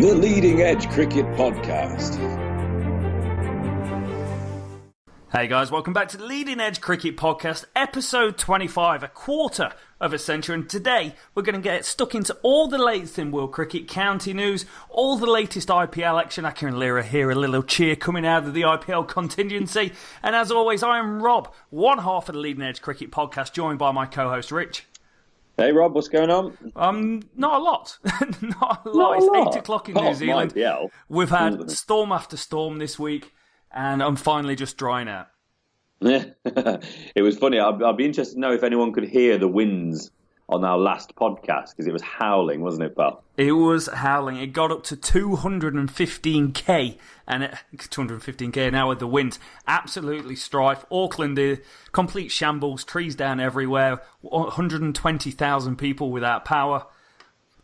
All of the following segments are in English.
The Leading Edge Cricket Podcast. Hey guys, welcome back to the Leading Edge Cricket Podcast, episode 25, a quarter of a century, and today we're going to get stuck into all the latest in world cricket, county news, all the latest IPL action. I can hear a little cheer coming out of the IPL contingency, and as always, I am Rob, one half of the Leading Edge Cricket Podcast, joined by my co-host Rich. Hey Rob, what's going on? Not a lot. Not a lot. It's 8 o'clock in New Zealand. We've had storm after storm this week, and I'm finally just drying out. It was funny. I'd be interested to know if anyone could hear the winds on our last podcast, because it was howling, wasn't it, pal? It was howling. It got up to 215k, and 215k an hour. The winds absolutely strife. Auckland, complete shambles. Trees down everywhere. 120,000 people without power.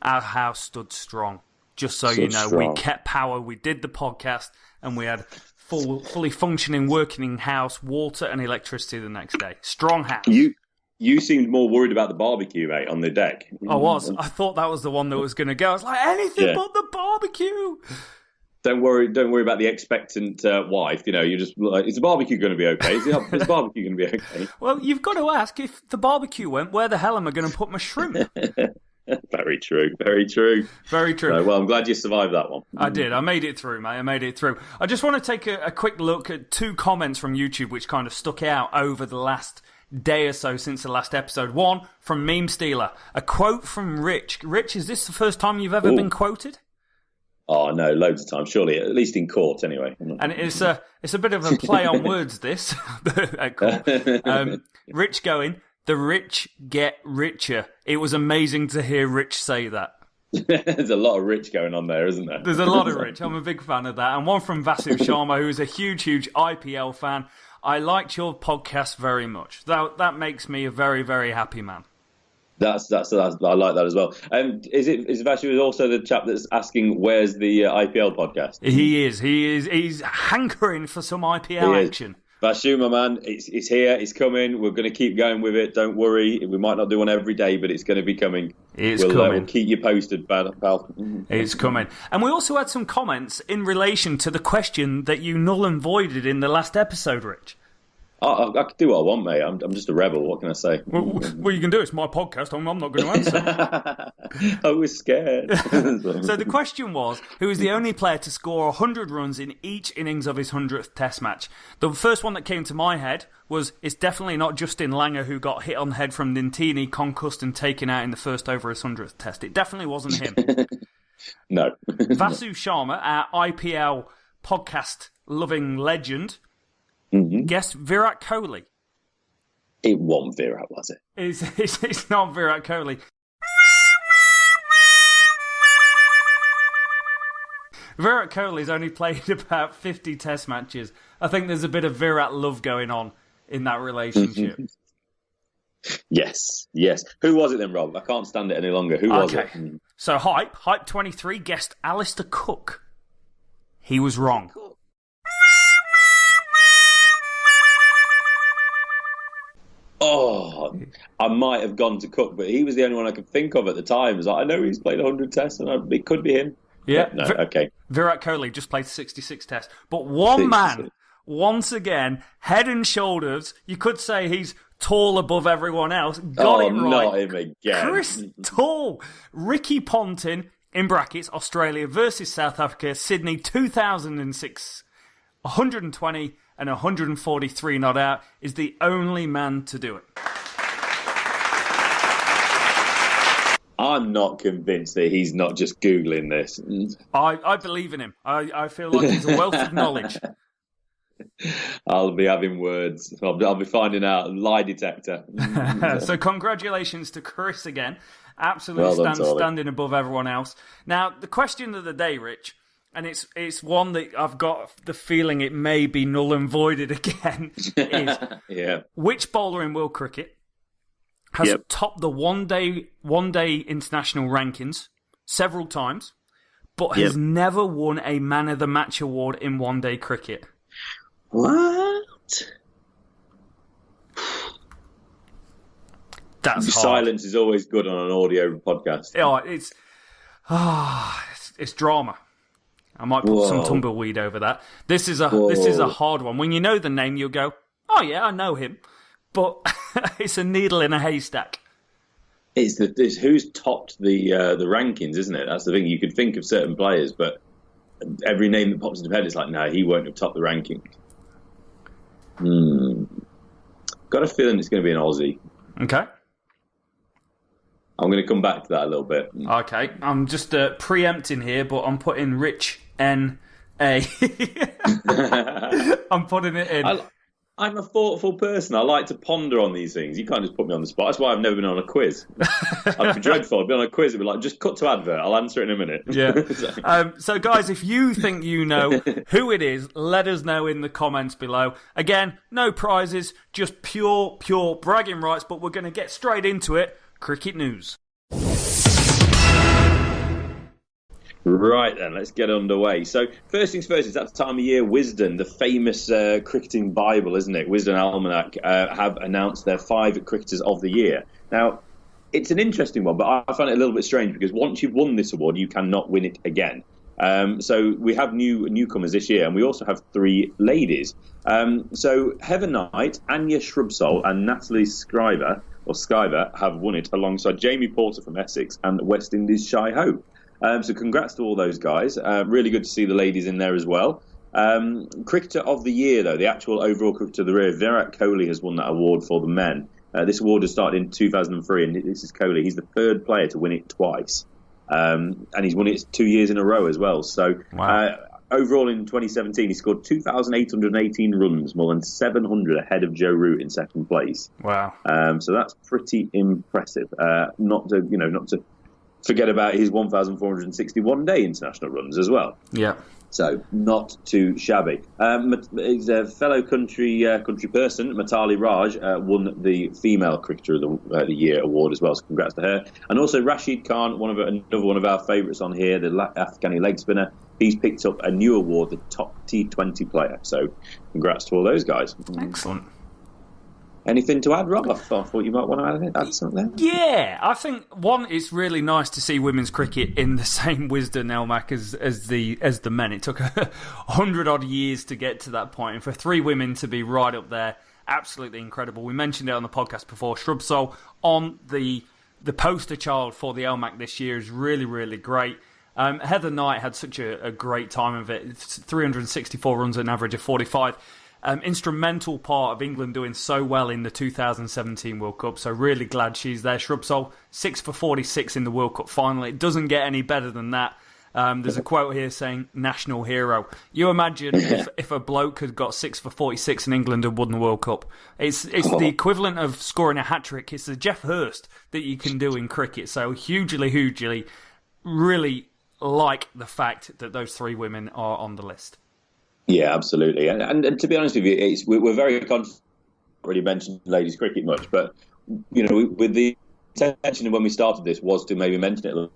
Our house stood strong. Just so you know, we kept power. We did the podcast, and we had fully functioning, working house, water and electricity the next day. Strong house. You seemed more worried about the barbecue, mate, on the deck. I was. I thought that was the one that was going to go. I was like, anything but the barbecue. Don't worry about the expectant wife. You know, you just like, is the barbecue going to be okay? Is the barbecue going to be okay? Well, you've got to ask, if the barbecue went, where the hell am I going to put my shrimp? Very true. Very true. Very true. So, well, I'm glad you survived that one. I did. I made it through, mate. I made it through. I just want to take a quick look at two comments from YouTube which kind of stuck out over the last day or so since the last episode. One from Meme Stealer. A quote from Rich. Rich, is this the first time you've ever been quoted? Oh, no, loads of times. Surely, at least in court, anyway. And it's a bit of a play on words, this. Rich going, the rich get richer. It was amazing to hear Rich say that. There's a lot of Rich going on there, isn't there? There's a lot of Rich. I'm a big fan of that. And one from Vasu Sharma, who is a huge IPL fan. I liked your podcast very much. That makes me a very, very happy man. That's I like that as well. Is Vasu also the chap that's asking where's the IPL podcast? He is. He's hankering for some IPL action. Vasu, my man, it's here, it's coming. We're going to keep going with it. Don't worry. We might not do one every day, but it's going to be coming. We'll keep you posted, pal. It's coming. And we also had some comments in relation to the question that you null and voided in the last episode, Rich. I can do what I want, mate. I'm just a rebel. What can I say? Well, you can do. It's my podcast. I'm not going to answer. I was scared. So the question was, who is the only player to score 100 runs in each innings of his 100th Test match? The first one that came to my head was, it's definitely not Justin Langer, who got hit on the head from Nintini, concussed and taken out in the first over his 100th Test. It definitely wasn't him. No. Vasu Sharma, our IPL podcast-loving legend, guess Virat Kohli. It wasn't Virat, was it? It's not Virat Kohli. Virat Kohli's only played about 50 Test matches. I think there's a bit of Virat love going on in that relationship. Yes. Who was it then, Rob? I can't stand it any longer. Who was it? So Hype23 guessed Alistair Cook. He was wrong. Oh, I might have gone to Cook, but he was the only one I could think of at the time. It was like, I know he's played 100 tests, and it could be him. Yeah. No, okay. Virat Kohli just played 66 tests. But one man, once again, head and shoulders, you could say he's tall above everyone else. Got it right. Not him again. Chris Tall. Ricky Ponting, in brackets, Australia versus South Africa, Sydney 2006. 120 and 143 not out, is the only man to do it. I'm not convinced that he's not just Googling this. I believe in him. I feel like he's a wealth of knowledge. I'll be having words. I'll be finding out. Lie detector. So congratulations to Chris again. Absolutely standing above everyone else. Now, the question of the day, Rich, and it's one that I've got the feeling it may be null and voided again, is which bowler in world cricket has topped the one-day international rankings several times, but has never won a Man of the Match award in one-day cricket? What? That's hard. Silence is always good on an audio podcast. Oh, it's drama. I might put some tumbleweed over that. This is a hard one. When you know the name, you'll go, oh yeah, I know him. But it's a needle in a haystack. It's who's topped the rankings, isn't it? That's the thing. You could think of certain players, but every name that pops into your head, it's like, no, he won't have topped the ranking. Got a feeling it's going to be an Aussie. Okay. I'm going to come back to that a little bit. Okay. I'm just preempting here, but I'm putting Rich N.A. I'm putting it in. I'm a thoughtful person. I like to ponder on these things. You can't just put me on the spot. That's why I've never been on a quiz. I'd be dreadful. I'd be on a quiz and be like, just cut to advert. I'll answer it in a minute. Yeah. So, guys, if you think you know who it is, let us know in the comments below. Again, no prizes, just pure bragging rights, but we're going to get straight into it. Cricket news. Right then, let's get underway. So first things first, it's that time of year WISDEN, the famous cricketing Bible, isn't it? WISDEN Almanac have announced their 5 cricketers of the year. Now, it's an interesting one, but I find it a little bit strange because once you've won this award, you cannot win it again. So we have newcomers this year, and we also have 3 ladies. So Heather Knight, Anya Shrubsole, and Natalie Scriver have won it alongside Jamie Porter from Essex and West Indies Shy Ho. So congrats to all those guys. Really good to see the ladies in there as well. Cricketer of the year, though, the actual overall cricketer of the year, Virat Kohli has won that award for the men. This award has started in 2003, and this is Kohli. He's the 3rd player to win it twice. And he's won it 2 years in a row as well. So overall in 2017, he scored 2,818 runs, more than 700 ahead of Joe Root in 2nd place. Wow. So that's pretty impressive. Not to forget about his 1,461 day international runs as well. Yeah. So not too shabby. His fellow country person, Mitali Raj, won the Female Cricketer of the Year award as well. So congrats to her. And also Rashid Khan, another one of our favourites on here, the Afghani leg spinner. He's picked up a new award, the top T20 player. So congrats to all those guys. Excellent. Anything to add, Rob? I thought you might want to add something there. Yeah, I think, one, it's really nice to see women's cricket in the same WISDEN Almanac as the men. It took 100-odd years to get to that point, and for 3 women to be right up there, absolutely incredible. We mentioned it on the podcast before. Shrubsole on the poster child for the Almanac this year is really, really great. Heather Knight had such a great time of it. It's 364 runs at an average of 45. Instrumental part of England doing so well in the 2017 World Cup, so really glad she's there. Shrubsole, 6 for 46 in the World Cup final. It doesn't get any better than that. There's a quote here saying, national hero. You imagine if a bloke had got 6 for 46 in England and won the World Cup. It's the equivalent of scoring a hat-trick. It's the Jeff Hurst that you can do in cricket. So hugely, really like the fact that those 3 women are on the list. Yeah, absolutely. And to be honest with you, we're very conscious. Already mentioned ladies cricket much, but with the intention of when we started this was to maybe mention it.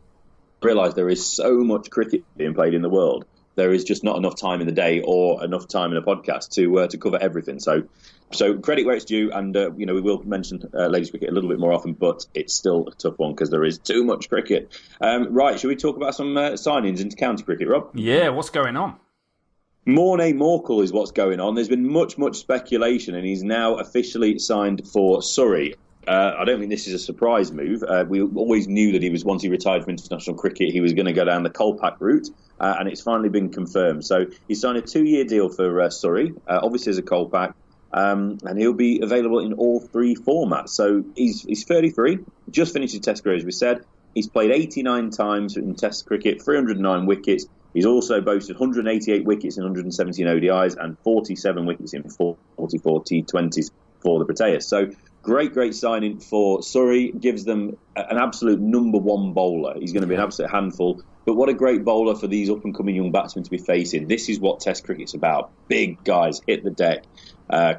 Realise there is so much cricket being played in the world. There is just not enough time in the day or enough time in a podcast to cover everything. So credit where it's due, and we will mention ladies cricket a little bit more often, but it's still a tough one because there is too much cricket. Right, should we talk about some signings into county cricket, Rob? Yeah, what's going on? Morne Morkel is what's going on. There's been much speculation, and he's now officially signed for Surrey. I don't think this is a surprise move. We always knew that once he retired from international cricket, he was going to go down the Kolpak route, and it's finally been confirmed. So he signed a 2-year deal for Surrey, obviously as a Kolpak, and he'll be available in all 3 formats. So he's 33, just finished his Test career, as we said. He's played 89 times in Test cricket, 309 wickets. He's also boasted 188 wickets in 117 ODIs and 47 wickets in 44 T20s for the Proteas. So great signing for Surrey. Gives them an absolute number 1 bowler. He's going to be an absolute handful. But what a great bowler for these up-and-coming young batsmen to be facing. This is what Test cricket's about. Big guys, hit the deck,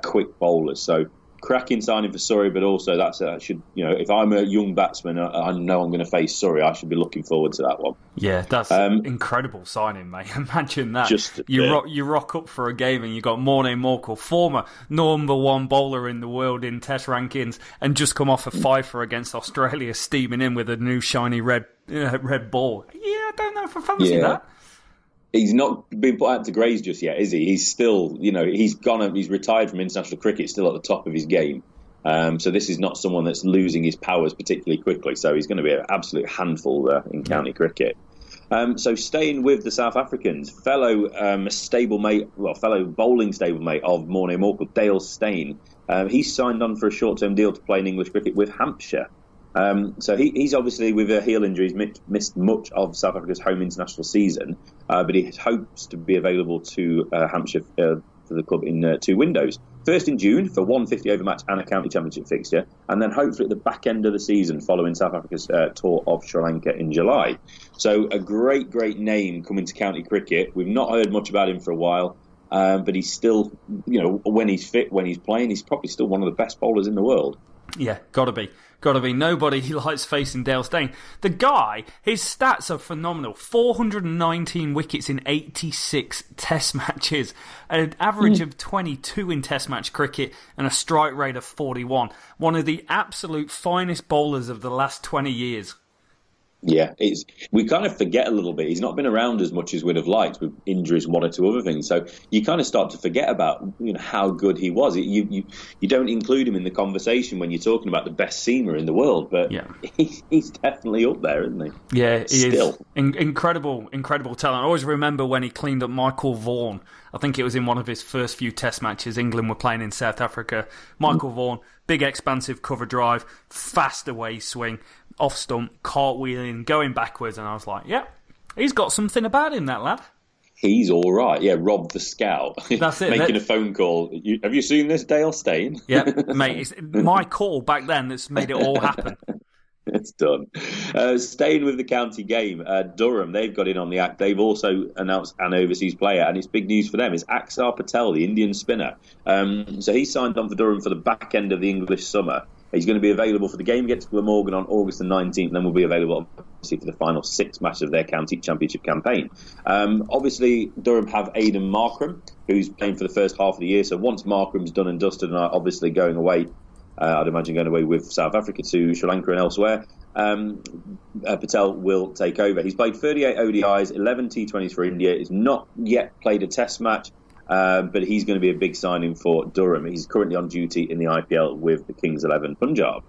quick bowlers. So cracking signing for Surrey, but also that should, if I'm a young batsman, I know I'm going to face Surrey. I should be looking forward to that one. Yeah, that's incredible signing, mate. Imagine that. You rock up for a game and you got Morne Morkel, former number 1 bowler in the world in Test rankings, and just come off a 5-for against Australia, steaming in with a new shiny red ball. Yeah, I don't know if I fancy that. He's not been put out to graze just yet, is he? He's still, he's retired from international cricket, still at the top of his game. So this is not someone that's losing his powers particularly quickly. So he's going to be an absolute handful in county cricket. So staying with the South Africans, fellow bowling stablemate of Morne Morkel, Dale Steyn, he's signed on for a short-term deal to play in English cricket with Hampshire. So he's obviously, with a heel injury, he's missed much of South Africa's home international season, but he hopes to be available to Hampshire for the club in 2 windows. First in June for 150 over match and a county championship fixture, and then hopefully at the back end of the season following South Africa's tour of Sri Lanka in July. So a great name coming to county cricket. We've not heard much about him for a while, but he's still, when he's fit, when he's playing, he's probably still one of the best bowlers in the world. Yeah, gotta be. Nobody likes facing Dale Steyn. The guy, his stats are phenomenal. 419 wickets in 86 test matches, an average of 22 in test match cricket, and a strike rate of 41. One of the absolute finest bowlers of the last 20 years. Yeah, we kind of forget a little bit. He's not been around as much as we'd have liked, with injuries, one or two other things. So you kind of start to forget about how good he was. You don't include him in the conversation when you're talking about the best seamer in the world, but he's definitely up there, isn't he? Yeah, he is. Incredible talent. I always remember when he cleaned up Michael Vaughan. I think it was in one of his first few test matches. England were playing in South Africa. Michael Vaughan, big expansive cover drive, fast away swing, off stump, cartwheeling, going backwards, and I was like, he's got something about him, that lad. He's all right. Yeah, Rob the Scout. That's it. Making a phone call. Have you seen this, Dale Steyn? Yeah, mate. It's my call back then that's made it all happen. It's done. Staying with the county game, Durham, they've got in on the act. They've also announced an overseas player, and it's big news for them. It's Axar Patel, the Indian spinner. So he signed on for Durham for the back end of the English summer. He's going to be available for the game against Glamorgan on August the 19th, and then will be available obviously for the final 6 matches of their county championship campaign. Obviously, Durham have Aidan Markram, who's playing for the first half of the year. So once Markram's done and dusted and are obviously going away, I'd imagine going away with South Africa to Sri Lanka and elsewhere, Patel will take over. He's played 38 ODIs, 11 T20s for India. He's not yet played a test match, but he's going to be a big signing for Durham. He's currently on duty in the IPL with the Kings 11 Punjab.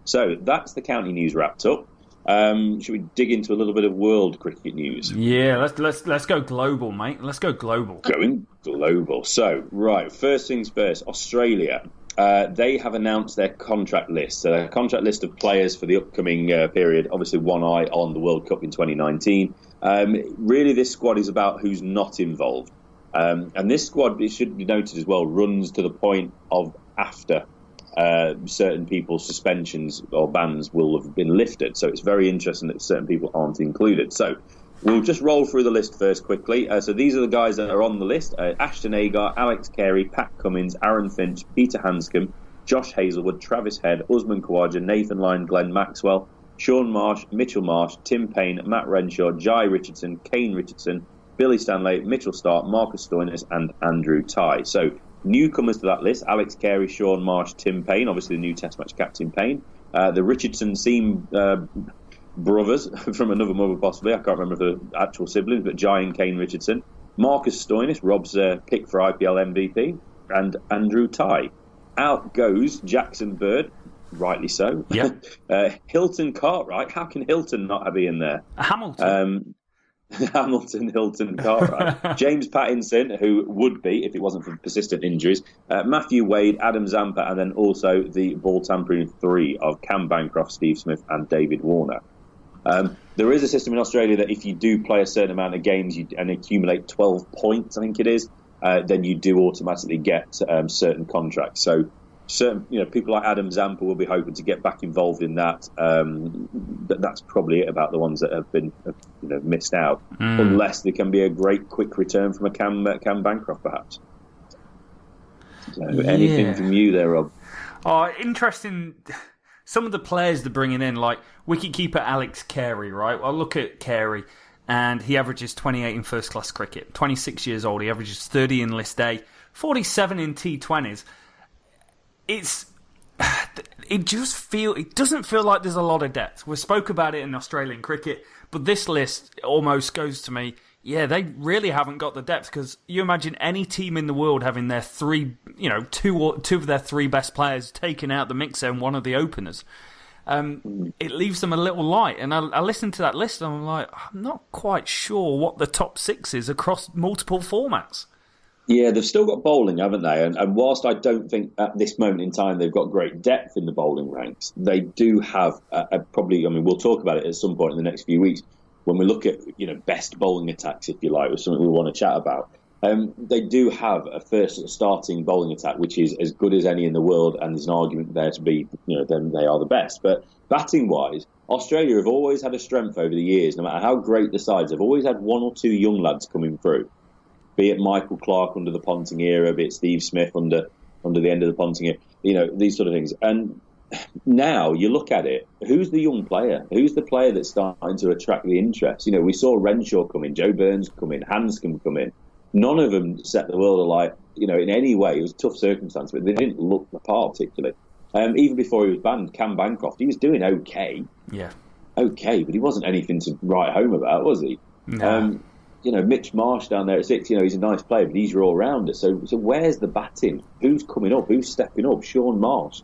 So that's the county news wrapped up. Should we dig into a little bit of world cricket news? Yeah, let's go global, mate. Let's go global. Going global. So, right, first things first, Australia. They have announced their contract list. So their contract list of players for the upcoming period, obviously one eye on the World Cup in 2019. Really, this squad is about who's not involved. And this squad, it should be noted as well, runs to the point of after certain people's suspensions or bans will have been lifted. So it's very interesting that certain people aren't included. So we'll just roll through the list first quickly. So these are the guys that are on the list. Ashton Agar, Alex Carey, Pat Cummins, Aaron Finch, Peter Hanscom, Josh Hazlewood, Travis Head, Usman Khawaja, Nathan Lyon, Glenn Maxwell, Sean Marsh, Mitchell Marsh, Tim Payne, Matt Renshaw, Jai Richardson, Kane Richardson, Billy Stanley, Mitchell Stark, Marcus Stoinis and Andrew Tye. So newcomers to that list, Alex Carey, Sean Marsh, Tim Payne, obviously the new Test match captain Payne. The Richardson seem brothers from another mother possibly. I can't remember the actual siblings, but Jai and Kane Richardson. Marcus Stoinis, Rob's pick for IPL MVP, and Andrew Tye. Out goes Jackson Bird, rightly so. Yeah. Hilton Cartwright. How can Hilton not be in there? Hamilton. Hamilton, Hilton, Cartwright. James Pattinson, who would be if it wasn't for persistent injuries. Matthew Wade, Adam Zampa, and then also the ball tampering 3 of Cam Bancroft, Steve Smith, and David Warner. There is a system in Australia that if you do play a certain amount of games and accumulate 12 points, I think it is, then you do automatically get certain contracts. So certain, people like Adam Zampa will be hoping to get back involved in that. But that's probably it about the ones that have been missed out, unless there can be a great quick return from a Cam Bancroft, perhaps. So anything from you there, Rob? Oh, interesting. Some of the players they're bringing in, like wicketkeeper Alex Carey, right? Well, look at Carey, and he averages 28 in first-class cricket. 26 years old, he averages 30 in List A, 47 in T20s. It doesn't feel like there's a lot of depth. We spoke about it in Australian cricket, but this list almost goes to me, Yeah, they really haven't got the depth, because you imagine any team in the world having their two of their three best players taken out the mixer and one of the openers. It leaves them a little light. And I listened to that list and I'm like, I'm not quite sure what the top six is across multiple formats. Yeah, they've still got bowling, haven't they? And whilst I don't think at this moment in time they've got great depth in the bowling ranks, they do have probably, I mean, we'll talk about it at some point in the next few weeks, when we look at, best bowling attacks, if you like, or something we want to chat about. They do have a first starting bowling attack, which is as good as any in the world, and there's an argument there to be, them they are the best. But batting-wise, Australia have always had a strength over the years. No matter how great the sides, they've always had one or two young lads coming through. Be it Michael Clarke under the Ponting era, be it Steve Smith under the end of the Ponting era, these sort of things. And now you look at it, who's the young player? Who's the player that's starting to attract the interest? We saw Renshaw come in, Joe Burns come in, Hanscom come in. None of them set the world alight, in any way. It was a tough circumstance, but they didn't look the part particularly. Even before he was banned, Cam Bancroft, he was doing okay. Yeah. Okay, but he wasn't anything to write home about, was he? No. Mitch Marsh down there at 6, he's a nice player, but he's your all-rounder. So where's the batting? Who's coming up? Who's stepping up? Sean Marsh.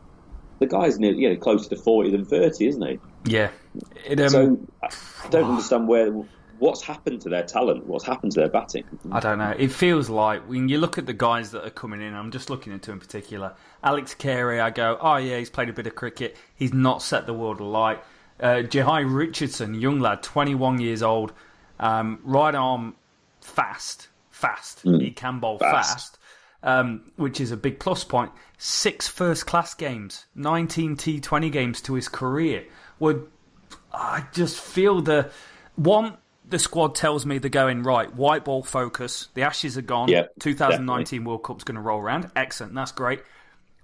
The guy's closer to 40 than 30, isn't he? Yeah. So I don't understand what's happened to their talent. What's happened to their batting? I don't know. It feels like when you look at the guys that are coming in, I'm just looking into in particular. Alex Carey, I go, oh yeah, he's played a bit of cricket. He's not set the world alight. Jahai Richardson, young lad, 21 years old, right arm fast. He can bowl fast. Which is a big plus point. 6 first-class games, 19 T20 games to his career. I just feel the squad tells me they're going, right, white ball focus, the Ashes are gone, 2019 definitely. World Cup's going to roll around. Excellent, that's great.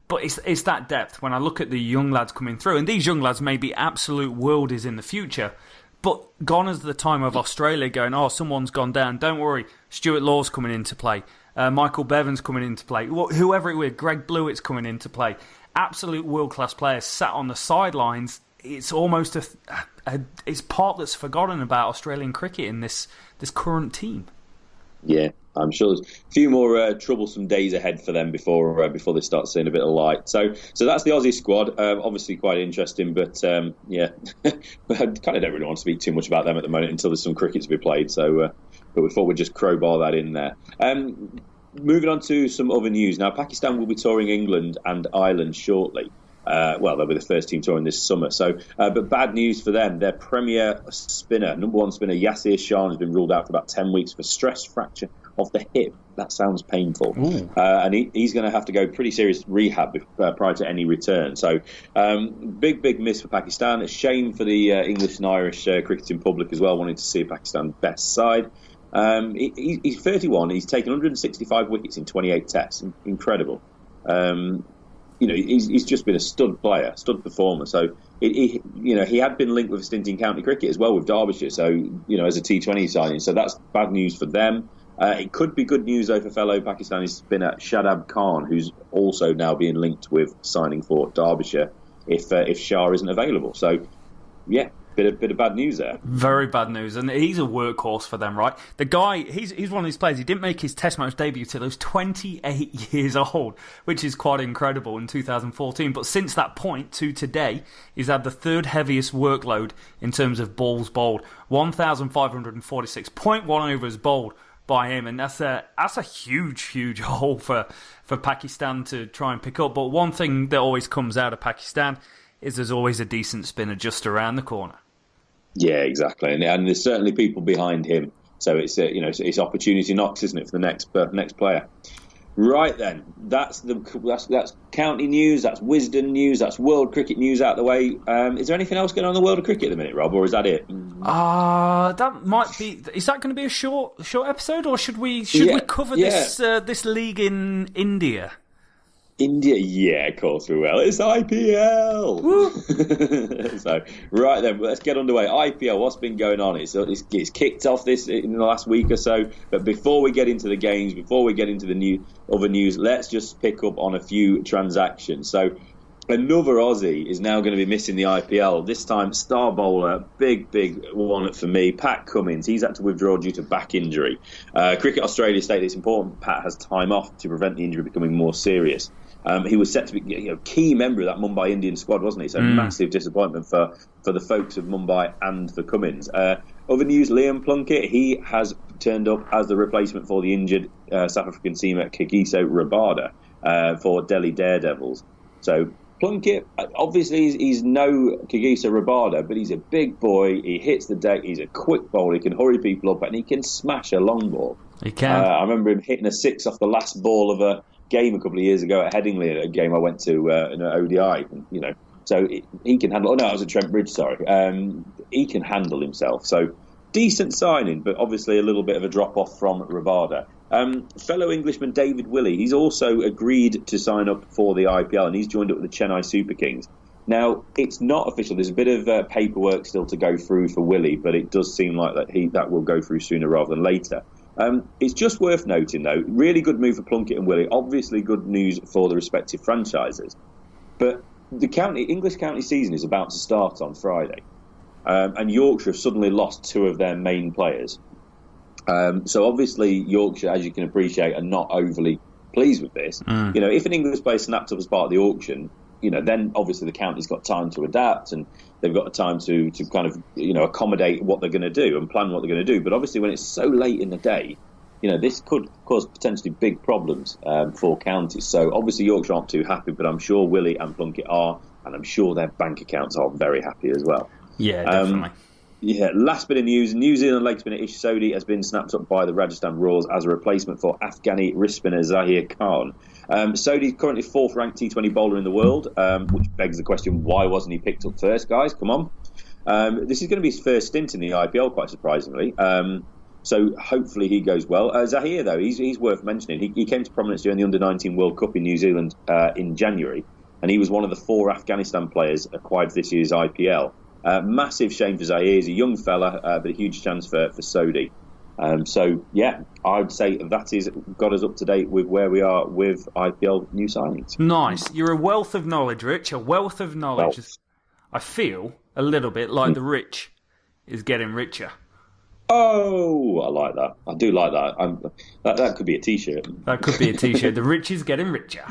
But it's that depth. When I look at the young lads coming through, and these young lads may be absolute worldies in the future, but gone is the time of Australia going, oh, someone's gone down. Don't worry, Stuart Law's coming into play. Michael Bevan's coming into play. Whoever it was, Greg Blewett's coming into play. Absolute world-class players sat on the sidelines. It's almost it's part that's forgotten about Australian cricket in this current team. Yeah, I'm sure there's a few more troublesome days ahead for them before they start seeing a bit of light. So that's the Aussie squad. Obviously quite interesting, but I kind of don't really want to speak too much about them at the moment until there's some cricket to be played. So, but we thought we'd just crowbar that in there. Moving on to some other news. Now, Pakistan will be touring England and Ireland shortly. They'll be the first team touring this summer. So, but bad news for them. Their premier spinner, number one spinner, Yasir Shah, has been ruled out for about 10 weeks for stress fracture of the hip. That sounds painful. And he's going to have to go pretty serious rehab prior to any return. So, big miss for Pakistan. A shame for the English and Irish cricketing public as well, wanting to see Pakistan's best side. He's 31. He's taken 165 wickets in 28 tests. Incredible. He's just been a stud player, stud performer. So he had been linked with a stint in county cricket as well with Derbyshire. So as a T20 signing. So that's bad news for them. It could be good news though for fellow Pakistani spinner Shadab Khan, who's also now being linked with signing for Derbyshire if Shah isn't available. So yeah. Bit of bad news there. Very bad news, and he's a workhorse for them, right? The guy, he's one of these players. He didn't make his Test match debut till he was 28 years old, which is quite incredible in 2014. But since that point to today, he's had the third heaviest workload in terms of balls bowled, 1,546.1 overs bowled by him, and that's a huge hole for Pakistan to try and pick up. But one thing that always comes out of Pakistan is there's always a decent spinner just around the corner. Yeah, exactly, and there's certainly people behind him. So it's it's opportunity knocks, isn't it, for the next player? Right then, that's county news, that's Wisden news, that's world cricket news out the way. Is there anything else going on in the world of cricket at the minute, Rob, or is that it? That might be. Is that going to be a short episode, or should we cover this league in India? India, yeah, of course we will. It's IPL. So, right then, let's get underway. IPL, what's been going on? It's kicked off this in the last week or so. But before we get into the games, before we get into the other news, let's just pick up on a few transactions. So, Another Aussie is now going to be missing the IPL. This time, star bowler, big one for me, Pat Cummins. He's had to withdraw due to back injury. Cricket Australia stated it's important Pat has time off to prevent the injury becoming more serious. He was set to be a key member of that Mumbai Indian squad, wasn't he? So massive disappointment for the folks of Mumbai and for Cummins. Other news, Liam Plunkett, he has turned up as the replacement for the injured South African seamer Kagiso Rabada for Delhi Daredevils. So Plunkett, obviously, he's no Kagiso Rabada, but he's a big boy. He hits the deck. He's a quick bowler. He can hurry people up, and he can smash a long ball. He can. I remember him hitting a six off the last ball of a game a couple of years ago at Headingley, a game I went to in an ODI. So he can handle. Oh no, I was at Trent Bridge. Sorry, he can handle himself. So decent signing, but obviously a little bit of a drop off from Rabada. Fellow Englishman David Willey, he's also agreed to sign up for the IPL, and he's joined up with the Chennai Super Kings. Now, it's not official. There's a bit of paperwork still to go through for Willey, but it does seem like that will go through sooner rather than later. It's just worth noting, though, really good move for Plunkett and Willey. Obviously good news for the respective franchises. But the English county season is about to start on Friday. And Yorkshire have suddenly lost two of their main players. So obviously Yorkshire, as you can appreciate, are not overly pleased with this. If an English player snapped up as part of the auction, then obviously the county's got time to adapt, and they've got time to kind of accommodate what they're going to do and plan what they're going to do. But obviously when it's so late in the day, this could cause potentially big problems for counties. So obviously Yorkshire aren't too happy, but I'm sure Willey and Plunkett are, and I'm sure their bank accounts are very happy as well. Yeah, definitely. Last bit of news. New Zealand leg spinner Ish Sodhi has been snapped up by the Rajasthan Royals as a replacement for Afghani wrist spinner Zahir Khan. Sodhi is currently 4th ranked T20 bowler in the world, which begs the question, why wasn't he picked up first, guys? Come on. This is going to be his first stint in the IPL, quite surprisingly. So hopefully he goes well. Zahir, though, he's worth mentioning. He came to prominence during the Under-19 World Cup in New Zealand in January, and he was one of the 4 Afghanistan players acquired for this year's IPL. Massive shame for Zahir. He's a young fella, but a huge chance for Sodhi. I'd say that has got us up to date with where we are with IPL new signings. Nice. You're a wealth of knowledge, Rich. A wealth of knowledge. Well, I feel a little bit like the rich is getting richer. Oh, I like that. I do like that. That could be a T-shirt. That could be a T-shirt. The rich is getting richer.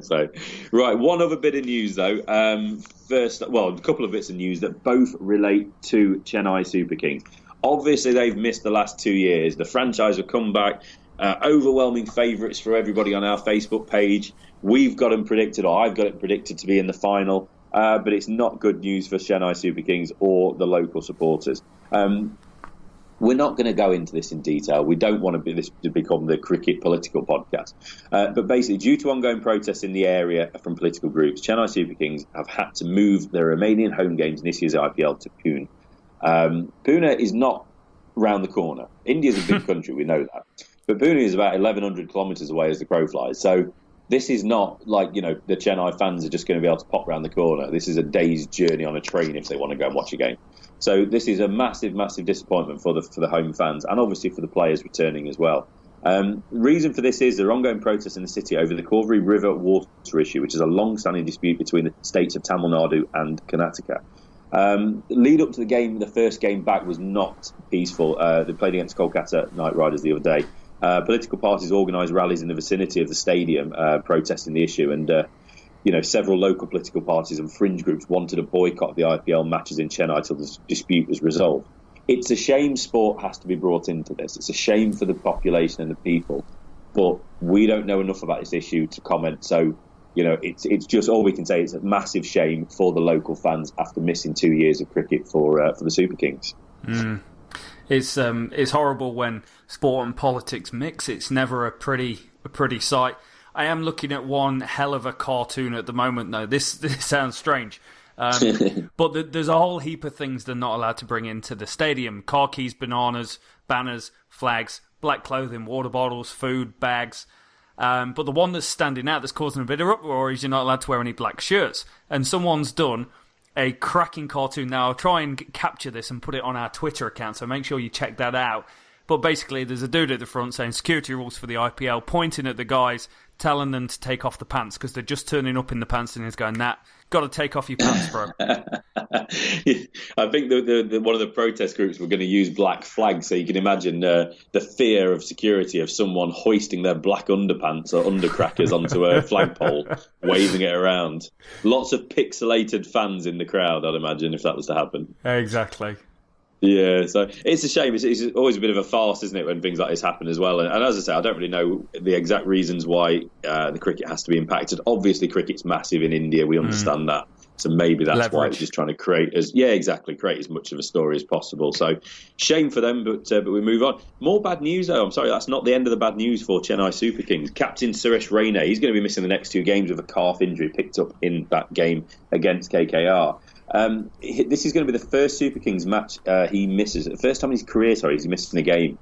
So, right, one other bit of news, though. A couple of bits of news that both relate to Chennai Super Kings. Obviously, they've missed the last 2 years. The franchise have come back. Overwhelming favourites for everybody on our Facebook page. We've got them predicted, or I've got it predicted to be in the final. But it's not good news for Chennai Super Kings or the local supporters. We're not going to go into this in detail. We don't want this to become the cricket political podcast. But basically, due to ongoing protests in the area from political groups, Chennai Super Kings have had to move their Romanian home games in this year's IPL to Pune. Pune is not round the corner. India's a big country, we know that. But Pune is about 1,100 kilometres away as the crow flies. So this is not like, the Chennai fans are just going to be able to pop round the corner. This is a day's journey on a train if they want to go and watch a game. So this is a massive, massive disappointment for the home fans, and obviously for the players returning as well. The reason for this is there are ongoing protests in the city over the Cauvery River water issue, which is a long-standing dispute between the states of Tamil Nadu and Karnataka. Lead up to the game, the first game back was not peaceful. They played against Kolkata Knight Riders the other day. Political parties organised rallies in the vicinity of the stadium protesting the issue, and several local political parties and fringe groups wanted to boycott the IPL matches in Chennai until the dispute was resolved. It's a shame sport has to be brought into this. It's a shame for the population and the people, but we don't know enough about this issue to comment. So, it's just all we can say. It's a massive shame for the local fans after missing 2 years of cricket for the Super Kings. It's horrible when sport and politics mix. It's never a pretty sight. I am looking at one hell of a cartoon at the moment, though. This sounds strange. But there's a whole heap of things they're not allowed to bring into the stadium. Car keys, bananas, banners, flags, black clothing, water bottles, food, bags. But the one that's standing out that's causing a bit of uproar is you're not allowed to wear any black shirts. And someone's done a cracking cartoon. Now, I'll try and capture this and put it on our Twitter account, so make sure you check that out. But basically, there's a dude at the front saying security rules for the IPL, pointing at the guys telling them to take off the pants because they're just turning up in the pants, and he's going, "Nah, got to take off your pants, bro." I think the one of the protest groups were going to use black flags, so you can imagine the fear of security of someone hoisting their black underpants or undercrackers onto a flagpole, waving it around. Lots of pixelated fans in the crowd, I'd imagine, if that was to happen. Exactly. Yeah, so it's a shame. It's always a bit of a farce, isn't it, when things like this happen as well? And as I say, I don't really know the exact reasons why the cricket has to be impacted. Obviously, cricket's massive in India. We understand that. So maybe that's why it's just trying to create as much of a story as possible. So shame for them, but we move on. More bad news, though. I'm sorry, that's not the end of the bad news for Chennai Super Kings. Captain Suresh Raina, he's going to be missing the next 2 games with a calf injury picked up in that game against KKR. This is going to be the first Super Kings match he misses. The first time in his career, he's missing a game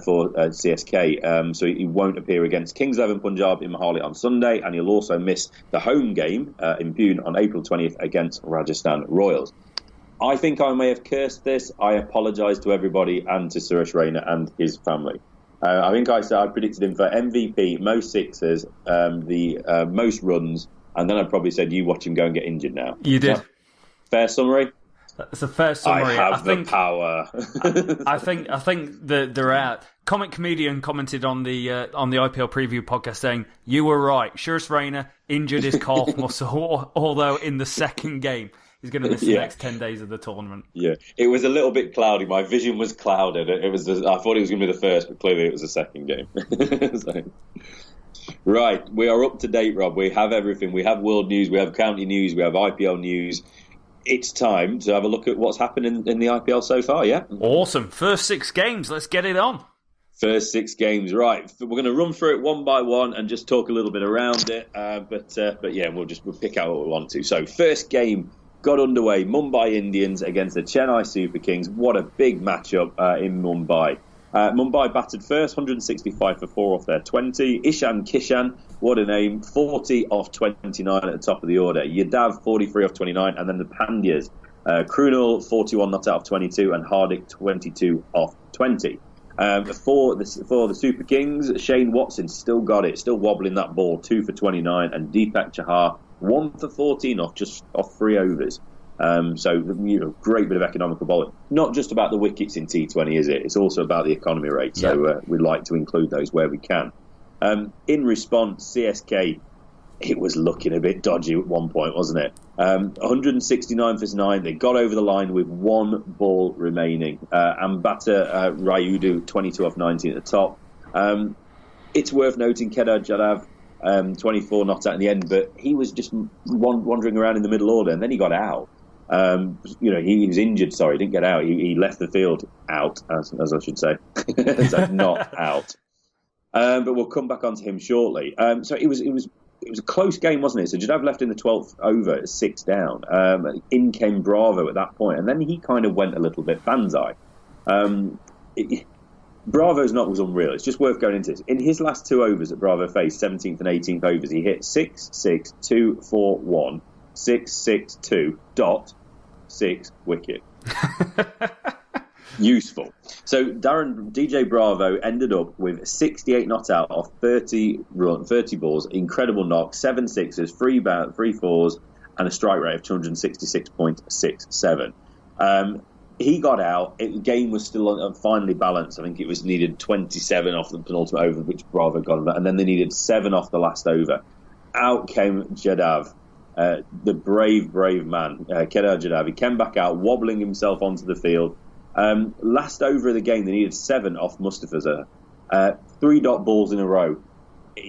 for CSK. So he won't appear against Kings 11 Punjab in Mohali on Sunday, and he'll also miss the home game in Pune on April 20th against Rajasthan Royals. I think I may have cursed this. I apologise to everybody and to Suresh Raina and his family. I think I predicted him for MVP, most sixes, the most runs, and then I probably said, you watch him go and get injured now. You did. Fair summary? It's a fair summary. I think the power. I think that they're out. Comic Comedian commented on the IPL preview podcast saying, "You were right. Suresh Raina injured his calf muscle, although in the second game he's going to miss the next 10 days of the tournament." Yeah, it was a little bit cloudy. My vision was clouded. I thought it was going to be the first, but clearly it was the second game. So. Right, we are up to date, Rob. We have everything. We have world news. We have county news. We have IPL news. It's time to have a look at what's happened in the IPL so far, yeah? Awesome. First 6 games. Let's get it on. First 6 games, right. We're going to run through it one by one and just talk a little bit around it. But yeah, we'll pick out what we want to. So first game got underway. Mumbai Indians against the Chennai Super Kings. What a big matchup in Mumbai. Mumbai batted first, 165 for 4 off their 20. Ishan Kishan, what a name, 40 off 29 at the top of the order. Yadav, 43 off 29, and then the Pandyas. Krunal, 41 not out of 22, and Hardik, 22 off 20. For the Super Kings, Shane Watson still got it, still wobbling that ball, 2 for 29, and Deepak Chahar, 1 for 14 off 3 overs. So, great bit of economical bowling. Not just about the wickets in T20, is it? It's also about the economy rate. So we'd like to include those where we can. In response, CSK, it was looking a bit dodgy at one point, wasn't it? 169 for 9. They got over the line with 1 ball remaining. Ambata Rayudu, 22 off 19 at the top. It's worth noting Kedar Jadhav, 24 not out in the end, but he was just wandering around in the middle order, and then he got out. He was injured. Sorry, didn't get out. He left the field out, as I should say, so not out. But we'll come back onto him shortly. So it was a close game, wasn't it? So Jadav left in the 12th over at 6 down. In came Bravo at that point, and then he kind of went a little bit Banzai. Bravo's knock was unreal. It's just worth going into this. In his last 2 overs that Bravo faced, 17th and 18th overs, he hit 6, 6, 2, 4, 1, 6, 6, 2, dot, 6, wicket. Useful. So DJ Bravo ended up with 68 not out off 30 balls, incredible knock, 7 sixes, 3 fours, and a strike rate of 266.67. He got out. The game was still finally balanced. I think it was needed 27 off the penultimate over, which Bravo got him, and then they needed 7 off the last over. Out came Jadav, the brave man, Kedar Jadav. He came back out, wobbling himself onto the field. Last over of the game, they needed 7 off Mustafa. 3 dot balls in a row.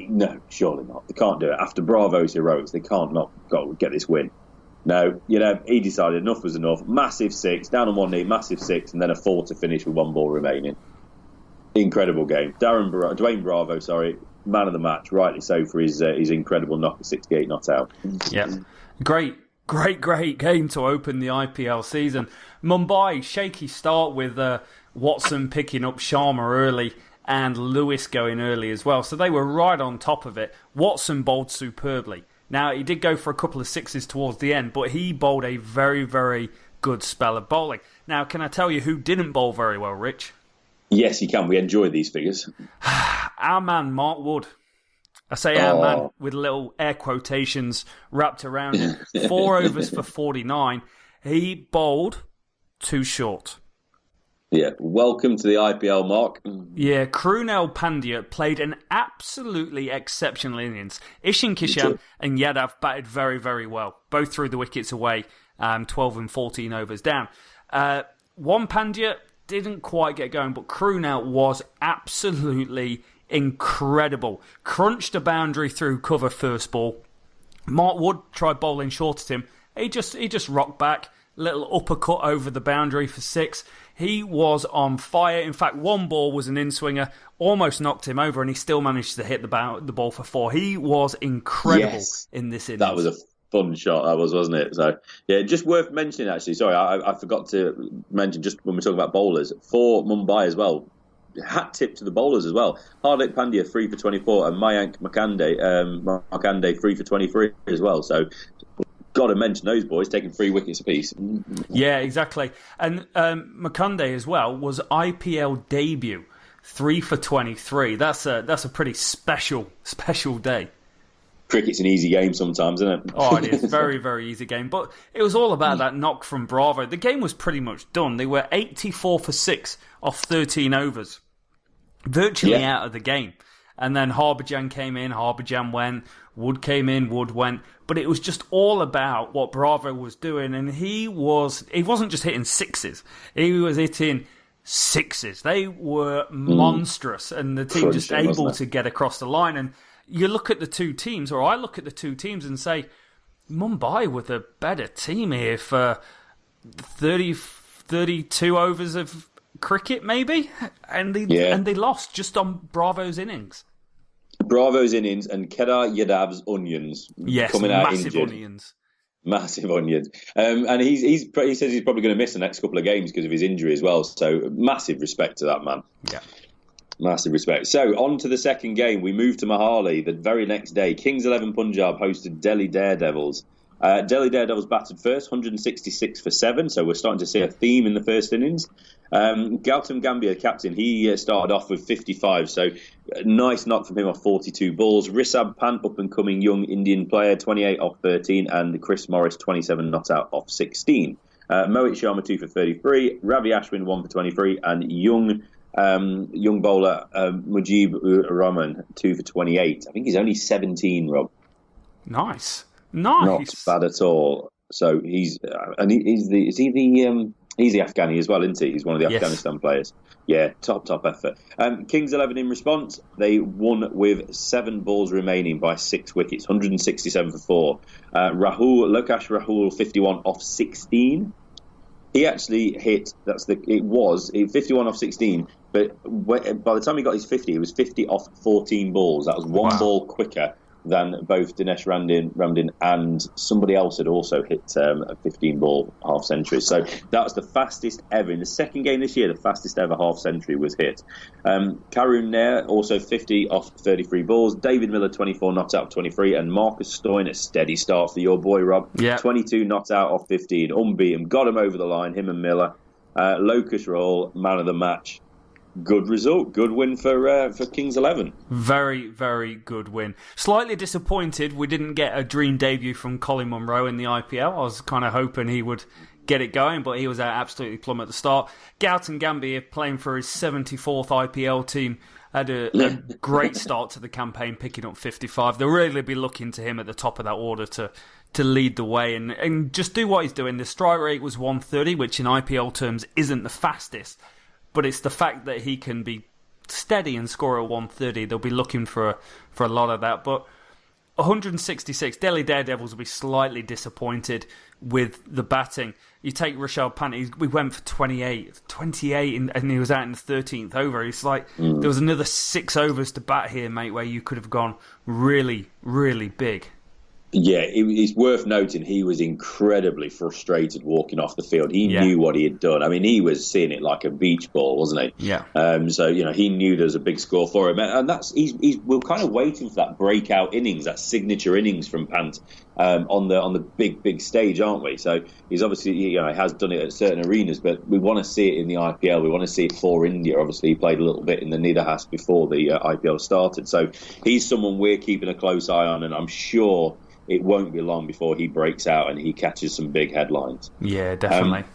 No, surely not. They can't do it. After Bravo's heroics, they can't not get this win. No, he decided enough was enough. Massive 6, down on one knee, massive 6, and then a 4 to finish with 1 ball remaining. Incredible game. Dwayne Bravo, man of the match, rightly so for his incredible knock of 68 not out. Yeah, great game to open the IPL season. Mumbai, shaky start with Watson picking up Sharma early and Lewis going early as well. So they were right on top of it. Watson bowled superbly. Now, he did go for a couple of 6s towards the end, but he bowled a very, very good spell of bowling. Now, can I tell you who didn't bowl very well, Rich? Yes, you can. We enjoy these figures. Our man, Mark Wood. I say our man with little air quotations wrapped around it. 4 overs for 49. He bowled too short. Yeah, welcome to the IPL, Mark. Yeah, Krunal Pandya played an absolutely exceptional innings. Ishan Kishan and Yadav batted very, very well. Both threw the wickets away, 12 and 14 overs down. One Pandya didn't quite get going, but Krunal was absolutely incredible. Crunched a boundary through cover first ball. Mark Wood tried bowling short at him. He just rocked back. Little uppercut over the boundary for 6. He was on fire. In fact, one ball was an in-swinger, almost knocked him over, and he still managed to hit the ball for 4. He was incredible in this innings. That was a fun shot, that was, wasn't it? So, yeah, just worth mentioning, actually. Sorry, I forgot to mention, just when we're talking about bowlers, for Mumbai as well, hat tip to the bowlers as well. Hardik Pandya, 3 for 24, and Mayank Markande, 3 for 23 as well. So, got to mention those boys taking 3 wickets apiece. Yeah, exactly. And Makande as well was IPL debut, 3 for 23. That's a pretty special day. Cricket's an easy game sometimes, isn't it? Oh, it is. Very, very easy game. But it was all about that knock from Bravo. The game was pretty much done. They were 84 for 6 off 13 overs. Virtually out of the game. And then Harbhajan came in, Harbhajan went. Wood came in, Wood went. But it was just all about what Bravo was doing. And he wasn't just hitting sixes. He was hitting sixes. They were monstrous. And the team just able to get across the line. And you look at the two teams, or I look at the two teams and say, Mumbai were the better team here for 32 overs of cricket, maybe? And they lost just on Bravo's innings. Bravo's innings and Kedar Yadav's onions coming out massive injured. Massive onions. And he says he's probably going to miss the next couple of games because of his injury as well. So massive respect to that man. Yeah. Massive respect. So, on to the second game. We moved to Mohali the very next day. Kings 11 Punjab hosted Delhi Daredevils. Delhi Daredevils batted first, 166 for 7, so we're starting to see a theme in the first innings. Gautam Gambhir, captain, he started off with 55, so nice knock from him off 42 balls. Rishabh Pant, up-and-coming young Indian player, 28 off 13, and Chris Morris, 27 not out off 16. Mohit Sharma, 2 for 33, Ravi Ashwin, 1 for 23, and young bowler Mujib Rahman, 2 for 28. I think he's only 17, Rob. Nice. Not bad at all. So he's the Afghani as well, isn't he? He's one of the Afghanistan players. Yeah, top effort. Kings 11 in response, they won with 7 balls remaining by 6 wickets, 167 for 4. Lokesh Rahul, 51 off 16. He actually hit, 51 off 16, but by the time he got his 50, it was 50 off 14 balls. That was one ball quicker than both Dinesh Ramdin and somebody else had also hit a 15-ball half-century. So that was the fastest ever. In the second game this year, the fastest ever half-century was hit. Karun Nair, also 50 off 33 balls. David Miller, 24 not out of 23. And Marcus Stoyne, a steady start for your boy, Rob. 22 not out off 15. Unbeaten. Got him over the line, him and Miller. Lokesh Rahul, man of the match. Good result. Good win for Kings 11. Very, very good win. Slightly disappointed we didn't get a dream debut from Colin Munro in the IPL. I was kind of hoping he would get it going, but he was out absolutely plumb at the start. Gautam Gambhir, playing for his 74th IPL team, had a great start to the campaign, picking up 55. They'll really be looking to him at the top of that order to lead the way and just do what he's doing. The strike rate was 130, which in IPL terms isn't the fastest. But it's the fact that he can be steady and score at 130. They'll be looking for a lot of that. But 166, Delhi Daredevils will be slightly disappointed with the batting. You take Rishabh Pant, we went for 28 and he was out in the 13th over. It's like there was another 6 overs to bat here, mate, where you could have gone really, really big. Yeah, it's worth noting he was incredibly frustrated walking off the field. He knew what he had done. I mean, he was seeing it like a beach ball, wasn't he? Yeah. So, he knew there was a big score for him. And we're kind of waiting for that breakout innings, that signature innings from Pant on the big stage, aren't we? So he's obviously, he has done it at certain arenas, but we want to see it in the IPL. We want to see it for India. Obviously, he played a little bit in the Nidahas before the IPL started. So he's someone we're keeping a close eye on, and I'm sure it won't be long before he breaks out and he catches some big headlines. Yeah, definitely.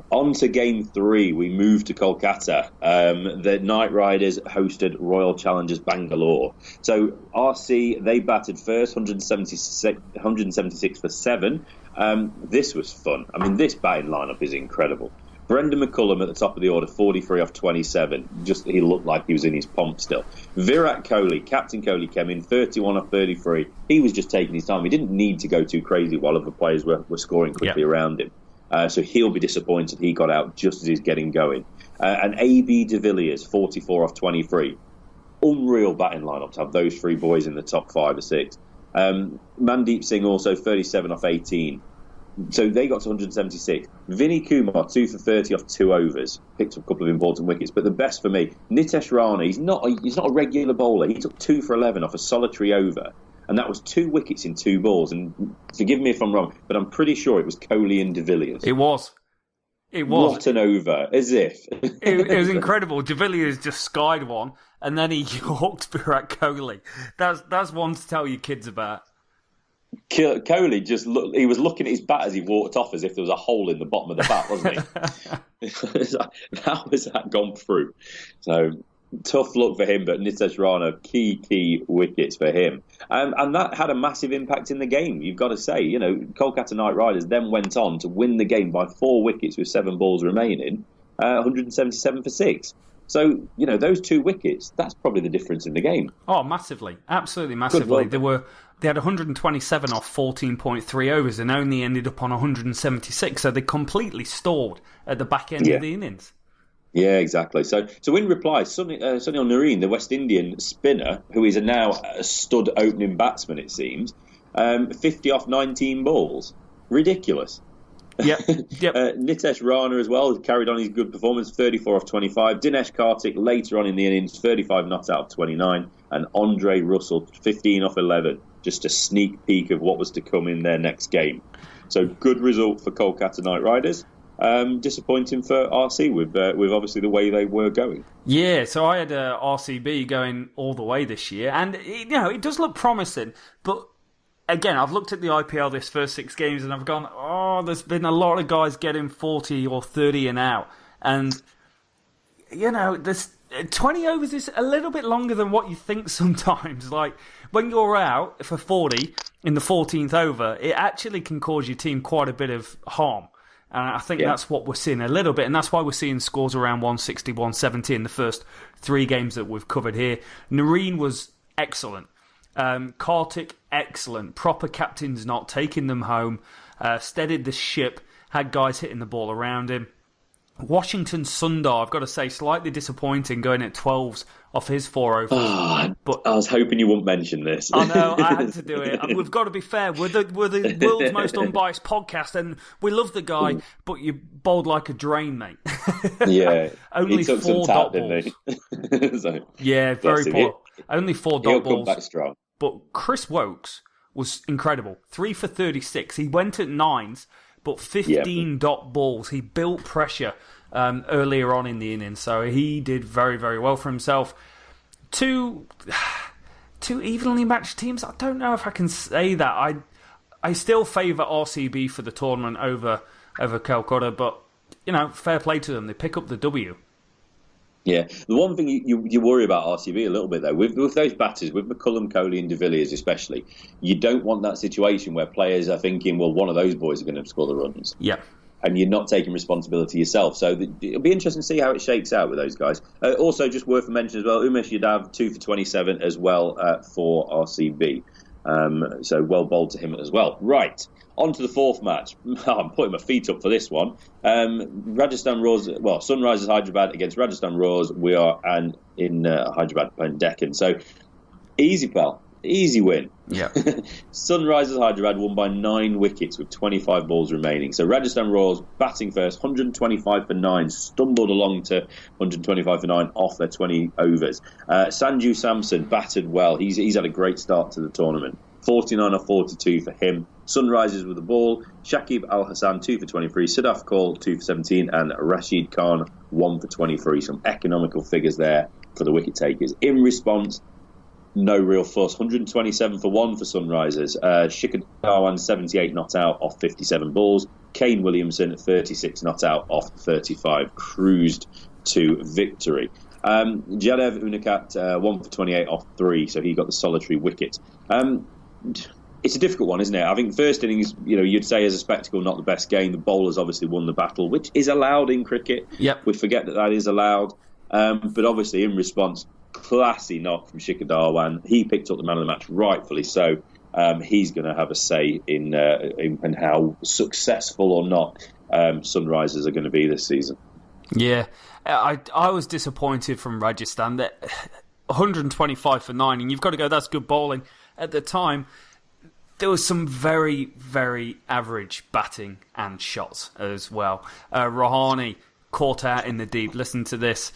On to Game 3, we move to Kolkata. The Knight Riders hosted Royal Challengers Bangalore. So RC, they batted first, 176 for 7. This was fun. I mean, this batting lineup is incredible. Brendan McCullum at the top of the order, 43 off 27. He looked like he was in his pomp still. Virat Kohli, Captain Kohli, came in 31 off 33. He was just taking his time. He didn't need to go too crazy while other players were scoring quickly around him. So he'll be disappointed he got out just as he's getting going. And AB de Villiers, 44 off 23. Unreal batting lineup to have those three boys in the top 5 or 6. Mandeep Singh also 37 off 18. So they got to 176. Vinny Kumar, 2 for 30 off 2 overs. Picked up a couple of important wickets. But the best for me, Nitesh Rana, he's not a regular bowler. He took 2 for 11 off a solitary over. And that was 2 wickets in 2 balls. And forgive me if I'm wrong, but I'm pretty sure it was Kohli and de Villiers. It was. What an over, as if. it was incredible. De Villiers just skied one, and then he yorked Virat Kohli. That's one to tell your kids about. Kohli he was looking at his bat as he walked off as if there was a hole in the bottom of the bat, wasn't he? How was that gone through? So tough luck for him, but Nitesh Rana, key wickets for him. And that had a massive impact in the game, you've got to say. Kolkata Knight Riders then went on to win the game by 4 wickets with 7 balls remaining, 177 for 6. So, those 2 wickets, that's probably the difference in the game. Oh, massively. Absolutely massively. They had 127 off 14.3 overs and only ended up on 176. So they completely stalled at the back end of the innings. Yeah, exactly. So in reply, Sunil Narine, the West Indian spinner, who is now a stud opening batsman, it seems, 50 off 19 balls. Ridiculous. Yep. Nitesh Rana as well carried on his good performance, 34 off 25. Dinesh Karthik later on in the innings, 35 not out of 29. And Andre Russell, 15 off 11. Just a sneak peek of what was to come in their next game. So good result for Kolkata Knight Riders. Disappointing for RC with obviously the way they were going. Yeah, so I had RCB going all the way this year, and it does look promising. But again, I've looked at the IPL this first 6 games, and I've gone, there's been a lot of guys getting 40 or 30 and out, and this 20 overs is a little bit longer than what you think sometimes. Like when you're out for 40 in the 14th over, it actually can cause your team quite a bit of harm. And I think that's what we're seeing a little bit. And that's why we're seeing scores around 160, 170 in the first 3 games that we've covered here. Narine was excellent. Karthik, excellent. Proper captain's not taking them home. Steadied the ship. Had guys hitting the ball around him. Washington Sundar, I've got to say, slightly disappointing going at 12s off his 4 but I was hoping you wouldn't mention this. I know, I had to do it. And we've got to be fair. We're the world's most unbiased podcast, and we love the guy, but you bowled like a drain, mate. Yeah. Only he took 4 some dot tap, balls. Didn't he? So, yeah, very poor. Only 4 dot he'll balls. come back strong. But Chris Wokes was incredible. 3 for 36. He went at 9s, but 15 dot balls. He built pressure earlier on in the innings, so he did very, very well for himself. Two evenly matched teams. I don't know if I can say that. I still favour RCB for the tournament over Kolkata, but fair play to them. They pick up the W. Yeah, the one thing you worry about RCB a little bit though, with those batters, with McCullum, Kohli and de Villiers especially, you don't want that situation where players are thinking, well, one of those boys are going to score the runs. Yeah. And you're not taking responsibility yourself. So it'll be interesting to see how it shakes out with those guys. Also, just worth mentioning as well, Umesh Yadav, 2 for 27 as well for RCB. So well bowled to him as well. Right, on to the 4th match. I'm putting my feet up for this one. Rajasthan Royals, Sunrisers Hyderabad against Rajasthan Royals. We are in Hyderabad playing Deccan. So easy, pal. Easy win. Yeah. Sunrisers Hyderabad won by 9 wickets with 25 balls remaining. So Rajasthan Royals batting first, 125 for 9, stumbled along to 125 for 9 off their 20 overs. Sanju Samson batted well. He's had a great start to the tournament. 49 off 42 for him. Sunrisers with the ball. Shakib Al Hassan 2 for 23. Sadaf Kaul 2 for 17, and Rashid Khan 1 for 23. Some economical figures there for the wicket takers. In response, no real fuss. 127 for 1 for Sunrisers. Shikhar Dhawan 78 not out off 57 balls. Kane Williamson 36 not out off 35. Cruised to victory. Jadev Unikat 1 for 28 off 3, so he got the solitary wicket. It's a difficult one, isn't it? I think first innings, you'd say as a spectacle, not the best game. The bowlers obviously won the battle, which is allowed in cricket. Yep. We forget that is allowed. But obviously, in response, classy knock from Shikhar Dhawan. He picked up the man of the match, rightfully so. He's going to have a say in how successful or not Sunrisers are going to be this season. Yeah, I was disappointed from Rajasthan. That 125 for 9, and you've got to go, that's good bowling. At the time, there was some very, very average batting and shots as well. Rahane caught out in the deep. Listen to this.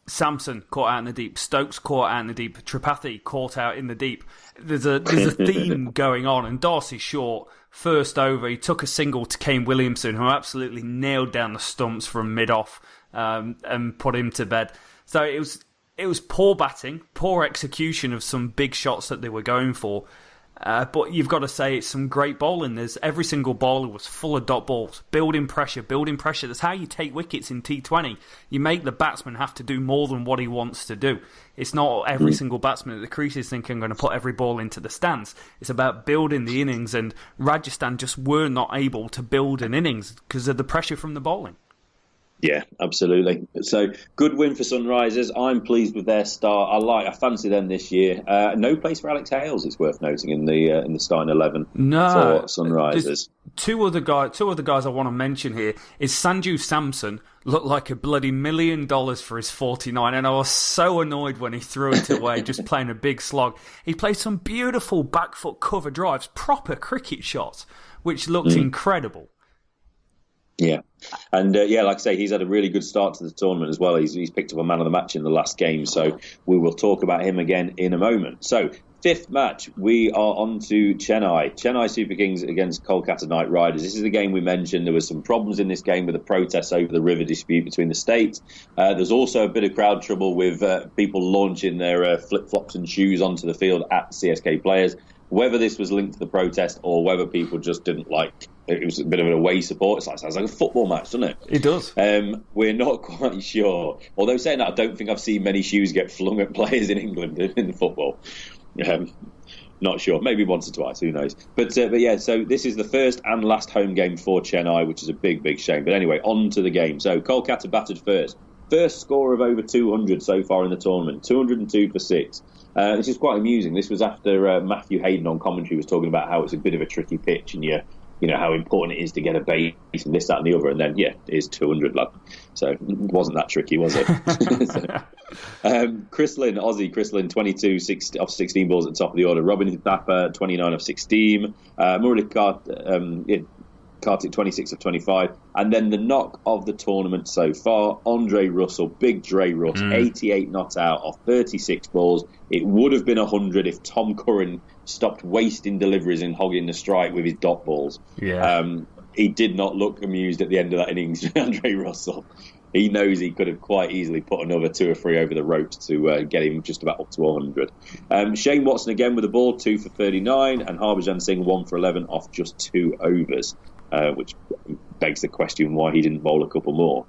Samson caught out in the deep. Stokes caught out in the deep. Tripathi caught out in the deep. There's a theme going on. And Darcy Short, first over, he took a single to Kane Williamson, who absolutely nailed down the stumps from mid-off and put him to bed. So it was poor batting, poor execution of some big shots that they were going for. But you've got to say it's some great bowling. Every single bowler was full of dot balls, building pressure. That's how you take wickets in T20. You make the batsman have to do more than what he wants to do. It's not every single batsman at the creases thinking I'm going to put every ball into the stands. It's about building the innings, and Rajasthan just were not able to build an innings because of the pressure from the bowling. Yeah, absolutely. So good win for Sunrisers. I'm pleased with their start. I fancy them this year. No place for Alex Hales, it's worth noting, in the starting 11 for Sunrisers. Two other guys I want to mention here is Sanju Samson. Looked like a bloody $1 million for his 49, and I was so annoyed when he threw it away, just playing a big slog. He played some beautiful back foot cover drives, proper cricket shots, which looked incredible. Yeah, and like I say, he's had a really good start to the tournament as well. He's picked up a man of the match in the last game, so we will talk about him again in a moment. So, 5th match, we are on to Chennai Super Kings against Kolkata Knight Riders. This is the game we mentioned. There were some problems in this game with the protests over the river dispute between the states. There's also a bit of crowd trouble with people launching their flip-flops and shoes onto the field at CSK players. Whether this was linked to the protest or whether people just didn't like it was a bit of an away support. It sounds like a football match, doesn't it? It does. We're not quite sure. Although saying that, I don't think I've seen many shoes get flung at players in England in football. Not sure. Maybe once or twice. Who knows? But yeah, so this is the first and last home game for Chennai, which is a big, big shame. But anyway, on to the game. So Kolkata batted first. First score of over 200 so far in the tournament. 202 for 6. This is quite amusing. This was after Matthew Hayden on commentary was talking about how it's a bit of a tricky pitch and you know how important it is to get a base and this, that and the other. And then, yeah, it is 200, lad. So it wasn't that tricky, was it? Chris Lynn, 22 off 16 balls at the top of the order. Robin Thapar, 29 off 16. Murali Kartik, 26 of 25. And then the knock of the tournament so far, Andre Russell, Big Dre Russ, 88 not out off 36 balls. It would have been 100 if Tom Curran stopped wasting deliveries and hogging the strike with his dot balls. Yeah. He did not look amused at the end of that innings, Andre Russell. He knows he could have quite easily put another 2 or 3 over the ropes to get him just about up to 100. Shane Watson again with the ball, 2 for 39, and Harbhajan Singh 1 for 11 off just 2 overs. Which begs the question why he didn't bowl a couple more.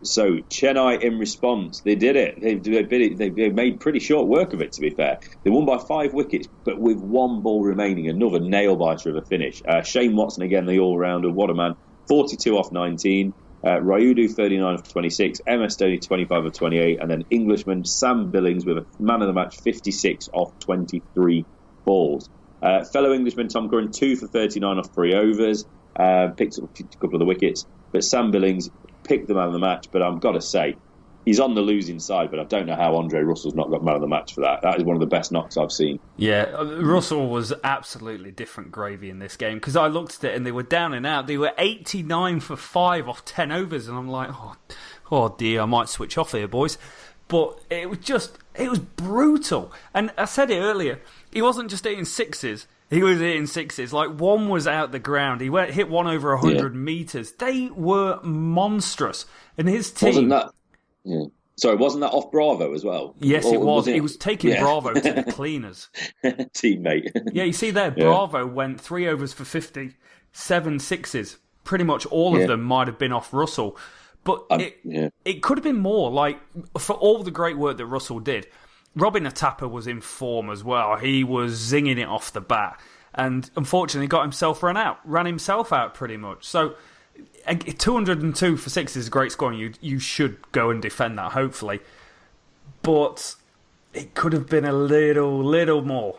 So Chennai, in response, they did it. They made pretty short work of it, to be fair. They won by 5 wickets, but with 1 ball remaining, another nail-biter of a finish. Shane Watson, again, the all-rounder, what a man, 42 off 19. Rayudu, 39 off 26. MS Dhoni, 25 of 28. And then Englishman Sam Billings with a man of the match, 56 off 23 balls. Fellow Englishman Tom Curran, 2 for 39 off 3 overs, picked up a couple of the wickets, but Sam Billings picked the man of the match. But I've got to say, He's on the losing side, but I don't know how Andre Russell's not got man of the match for that. That is one of the best knocks I've seen. Yeah, Russell was absolutely different gravy in this game, because I looked at it and they were down and out. They were 89 for 5 off 10 overs, and I'm like, oh dear, I might switch off here, boys. But it was brutal. And I said it earlier, he wasn't just hitting sixes, he was hitting sixes. Like, one was out the ground. He hit one over 100 metres. They were monstrous. And his team... Wasn't that... Yeah. Sorry, wasn't that off Bravo as well? Yes, it was. He was taking Bravo to the cleaners. Teammate. Yeah, you see there, Bravo went 3 overs for 50, 7 sixes. Pretty much all of them might have been off Russell. But it could have been more. Like, for all the great work that Russell did, Robin Atapa was in form as well. He was zinging it off the bat. And unfortunately ran himself out pretty much. So... 202 for 6 is a great score, and you should go and defend that, hopefully. But it could have been a little more.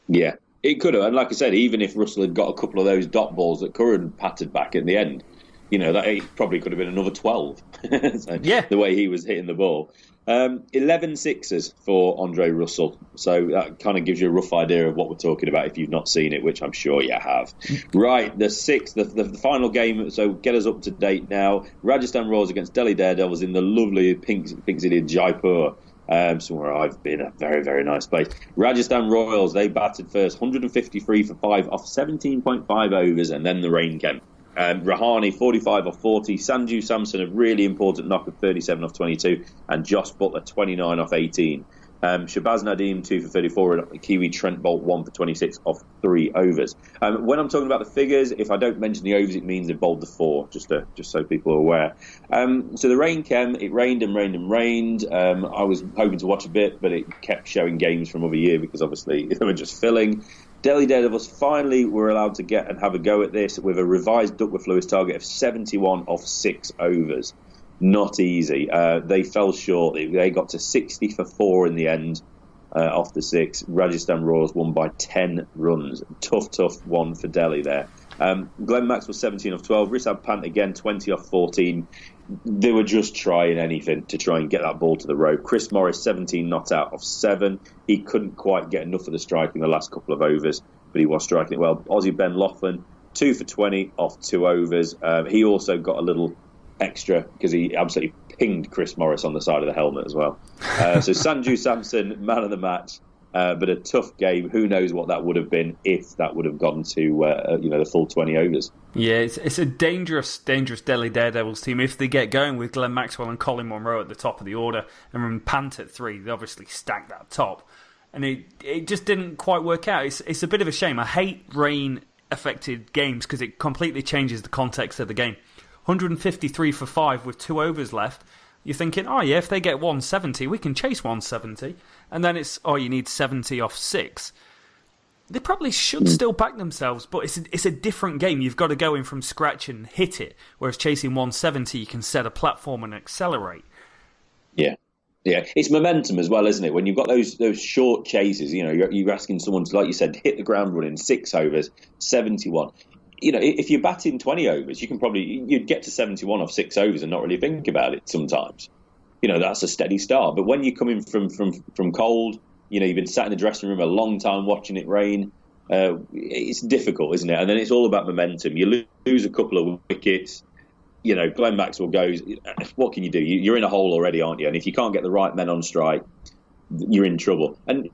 Yeah, it could have. And like I said, even if Russell had got a couple of those dot balls that Curran patted back at the end, that it probably could have been another 12. The way he was hitting the ball. 11 sixes for Andre Russell. So that kind of gives you a rough idea of what we're talking about if you've not seen it, which I'm sure you have. Right, the sixth, the final game, so get us up to date now. Rajasthan Royals against Delhi Daredevils in the lovely pink city of Jaipur. Somewhere I've been, a very, very nice place. Rajasthan Royals, they batted first, 153 for 5 off 17.5 overs, and then the rain came. Rahane, 45 off 40. Sanju Samson, a really important knock of 37 off 22. And Josh Butler, 29 off 18. Shabazz Nadeem, 2 for 34. And Kiwi Trent Bolt, 1 for 26 off 3 overs. When I'm talking about the figures, if I don't mention the overs, it means they bowled the 4, just so people are aware. So the rain came. It rained and rained and rained. I was hoping to watch a bit, but it kept showing games from other year because obviously they were just filling. Delhi Daredevils finally were allowed to get and have a go at this with a revised Duckworth-Lewis target of 71 off 6 overs. Not easy. They fell short. They got to 60 for 4 in the end off the 6. Rajasthan Royals won by 10 runs. Tough one for Delhi there. Glenn Maxwell 17 off 12. Rishabh Pant again 20 off 14. They were just trying anything to try and get that ball to the rope. Chris Morris 17 not out off 7. He couldn't quite get enough of the strike in the last couple of overs, but he was striking it well. Aussie Ben Laughlin 2 for 20 off 2 overs. He also got a little extra because he absolutely pinged Chris Morris on the side of the helmet as well. So Sanju Samson, man of the match. But a tough game. Who knows what that would have been if that would have gone to the full 20 overs. Yeah, it's a dangerous Delhi Daredevils team if they get going with Glenn Maxwell and Colin Monroe at the top of the order, and when Pant at 3, they obviously stacked that top, and it just didn't quite work out. It's a bit of a shame. I hate rain affected games because it completely changes the context of the game. 153 for 5 with 2 overs left. You're thinking, if they get 170, we can chase 170. And then it's, you need 70 off 6. They probably should still back themselves, but it's a different game. You've got to go in from scratch and hit it. Whereas chasing 170, you can set a platform and accelerate. Yeah. Yeah, it's momentum as well, isn't it? When you've got those short chases, you're asking someone to, like you said, hit the ground running, 6 overs, 71. If you're batting 20 overs, you'd get to 71 off 6 overs and not really think about it sometimes. That's a steady start. But when you're coming from cold, you've been sat in the dressing room a long time watching it rain, it's difficult, isn't it? And then it's all about momentum. You lose a couple of wickets, Glenn Maxwell goes, what can you do? You're in a hole already, aren't you? And if you can't get the right men on strike, you're in trouble. And,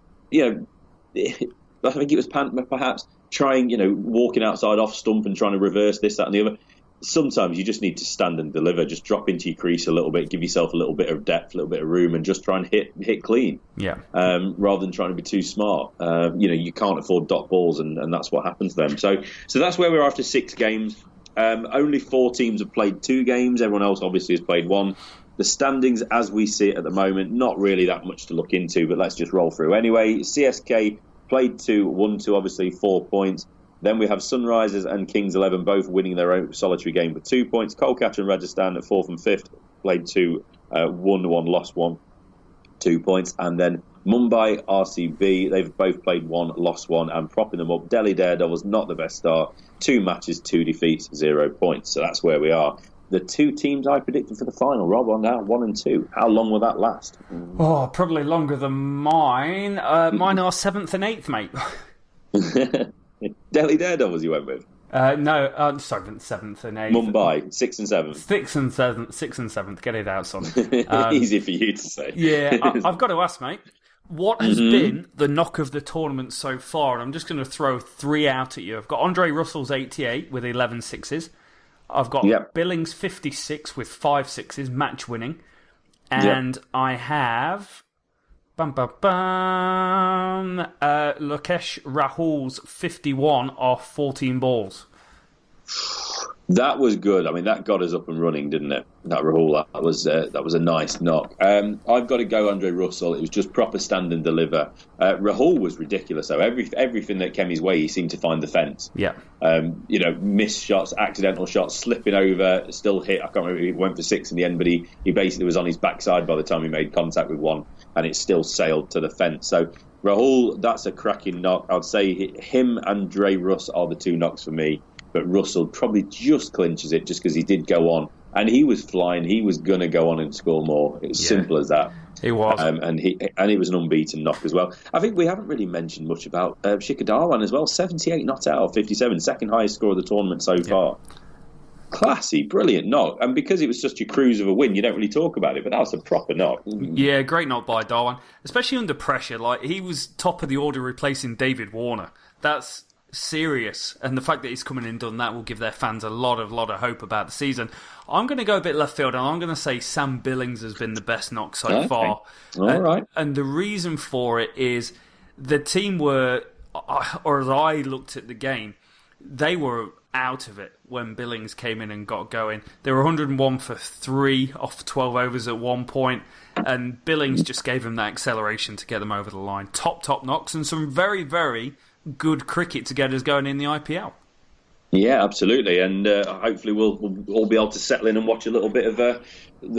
I think it was Pant perhaps trying, walking outside off stump and trying to reverse this, that and the other. Sometimes you just need to stand and deliver, just drop into your crease a little bit, give yourself a little bit of depth, a little bit of room, and just try and hit clean. Yeah. Rather than trying to be too smart. You can't afford dot balls, and that's what happens to them. So that's where we're after 6 games. Only 4 teams have played 2 games. Everyone else obviously has played 1. The standings as we see it at the moment, not really that much to look into, but let's just roll through. Anyway, CSK played 2, won 2, obviously 4 points. Then we have Sunrisers and Kings 11 both winning their own solitary game for 2 points. Kolkata and Rajasthan at 4th and 5th played 2, won 1, lost 1, 2 points. And then Mumbai, RCB, they've both played 1, lost 1, and propping them up. Delhi Daredevils, not the best start. 2 matches, 2 defeats, 0 points. So that's where we are. the two teams I predicted for the final, Rob, on now 1 and 2. How long will that last? Oh, probably longer than mine. Mine are 7th and 8th, mate. Delhi Daredevils you went with? No, 7th and 8th. Mumbai, 6th and 7th. 6th and 7th. Get it out, son. Easy for you to say. Yeah, I've got to ask, mate. What has been the knock of the tournament so far? And I'm just going to throw 3 out at you. I've got Andre Russell's 88 with 11 sixes. I've got Billings 56 with 5 sixes, match winning. And I have Lokesh Rahul's 51 off 14 balls. That was good. I mean, that got us up and running, didn't it? That Rahul, that was a nice knock. I've got to go Andre Russell. It was just proper stand and deliver. Rahul was ridiculous, though. Everything that came his way, he seemed to find the fence. Yeah. Missed shots, accidental shots, slipping over, still hit. I can't remember. He went for 6 in the end, but he basically was on his backside by the time he made contact with one, and it still sailed to the fence. So Rahul, that's a cracking knock. I'd say him and Dre Russ are the 2 knocks for me. But Russell probably just clinches it just because he did go on. And he was flying. He was going to go on and score more. It was simple as that. He was. And he was an unbeaten knock as well. I think we haven't really mentioned much about Shikhar Dhawan as well. 78 not out of 57. Second highest score of the tournament so far. Classy, brilliant knock. And because it was just your cruise of a win, you don't really talk about it. But that was a proper knock. Yeah, great knock by Dhawan. Especially under pressure. Like, he was top of the order replacing David Warner. That's serious, and the fact that he's coming in and done that will give their fans a lot of hope about the season. I'm going to go a bit left field, and I'm going to say Sam Billings has been the best knock so far. All right. And the reason for it is the team were, or as I looked at the game, they were out of it when Billings came in and got going. They were 101 for 3 off 12 overs at one point, and Billings just gave them that acceleration to get them over the line. Top knocks, and some very, very good cricket to get us going in the IPL. Yeah, absolutely, and hopefully we'll all be able to settle in and watch a little bit of a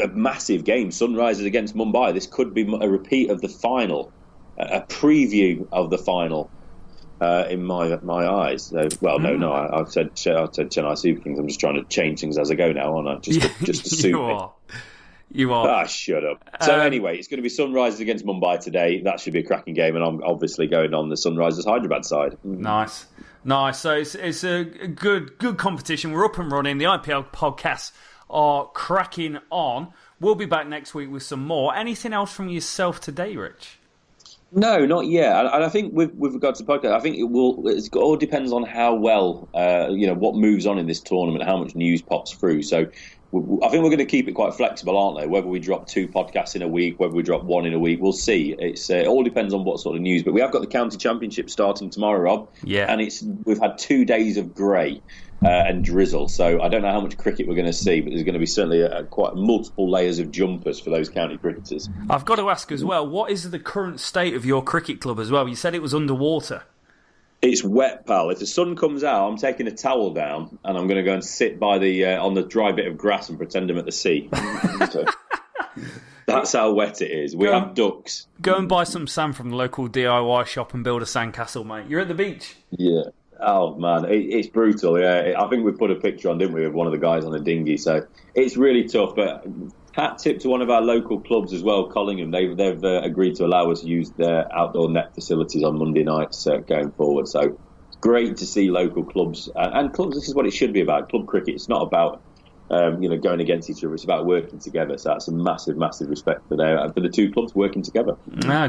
massive game. Sunrisers against Mumbai. This could be a repeat of the final, a preview of the final in my eyes. So, no, I've said Chennai Super Kings. I'm just trying to change things as I go now, aren't I? Just assume You are. Ah, shut up. So anyway, it's going to be Sunrisers against Mumbai today. That should be a cracking game, and I'm obviously going on the Sunrisers Hyderabad side. Nice. So it's a good competition. We're up and running. The IPL podcasts are cracking on. We'll be back next week with some more. Anything else from yourself today, Rich? No, not yet. And I think with regards to the podcast, I think it all depends on how well, what moves on in this tournament, how much news pops through. So I think we're going to keep it quite flexible, aren't they? Whether we drop 2 podcasts in a week, whether we drop 1 in a week, we'll see. It all depends on what sort of news. But we have got the county championship starting tomorrow, Rob. Yeah. And we've had 2 days of grey and drizzle. So I don't know how much cricket we're going to see, but there's going to be certainly quite multiple layers of jumpers for those county cricketers. I've got to ask as well, what is the current state of your cricket club as well? You said it was underwater. It's wet, pal. If the sun comes out, I'm taking a towel down and I'm going to go and sit by on the dry bit of grass and pretend I'm at the sea. So, that's how wet it is. We have ducks. Go and buy some sand from the local DIY shop and build a sandcastle, mate. You're at the beach. Yeah. Oh, man. It's brutal, yeah. I think we put a picture on, didn't we, of one of the guys on a dinghy. So it's really tough. But hat tip to one of our local clubs as well, Collingham. They've agreed to allow us to use their outdoor net facilities on Monday nights going forward. So it's great to see local clubs. And clubs, this is what it should be about. Club cricket, it's not about going against each other. It's about working together. So that's a massive, massive respect for the 2 clubs working together.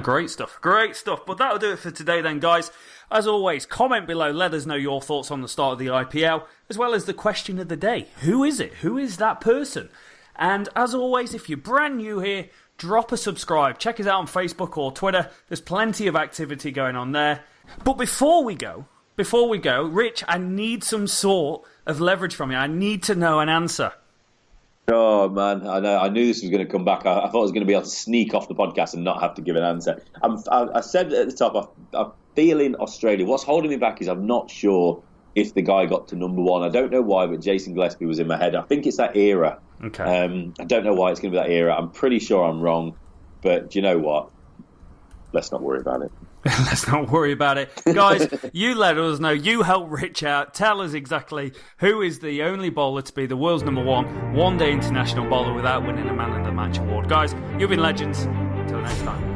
Great stuff. But that'll do it for today then, guys. As always, comment below. Let us know your thoughts on the start of the IPL, as well as the question of the day. Who is it? Who is that person? And as always, if you're brand new here, drop a subscribe. Check us out on Facebook or Twitter. There's plenty of activity going on there. But before we go, Rich, I need some sort of leverage from you. I need to know an answer. Oh, man, I know. I knew this was going to come back. I thought I was going to be able to sneak off the podcast and not have to give an answer. I said at the top, I'm feeling Australia. What's holding me back is I'm not sure if the guy got to number 1. I don't know why, but Jason Gillespie was in my head. I think it's that era. Okay. I don't know why it's going to be that era. I'm pretty sure I'm wrong. But do you know what? Let's not worry about it. Let's not worry about it. Guys, you let us know. You help Rich out. Tell us exactly who is the only bowler to be the world's number one day international bowler without winning a Man of the Match award. Guys, you've been legends. Until next time.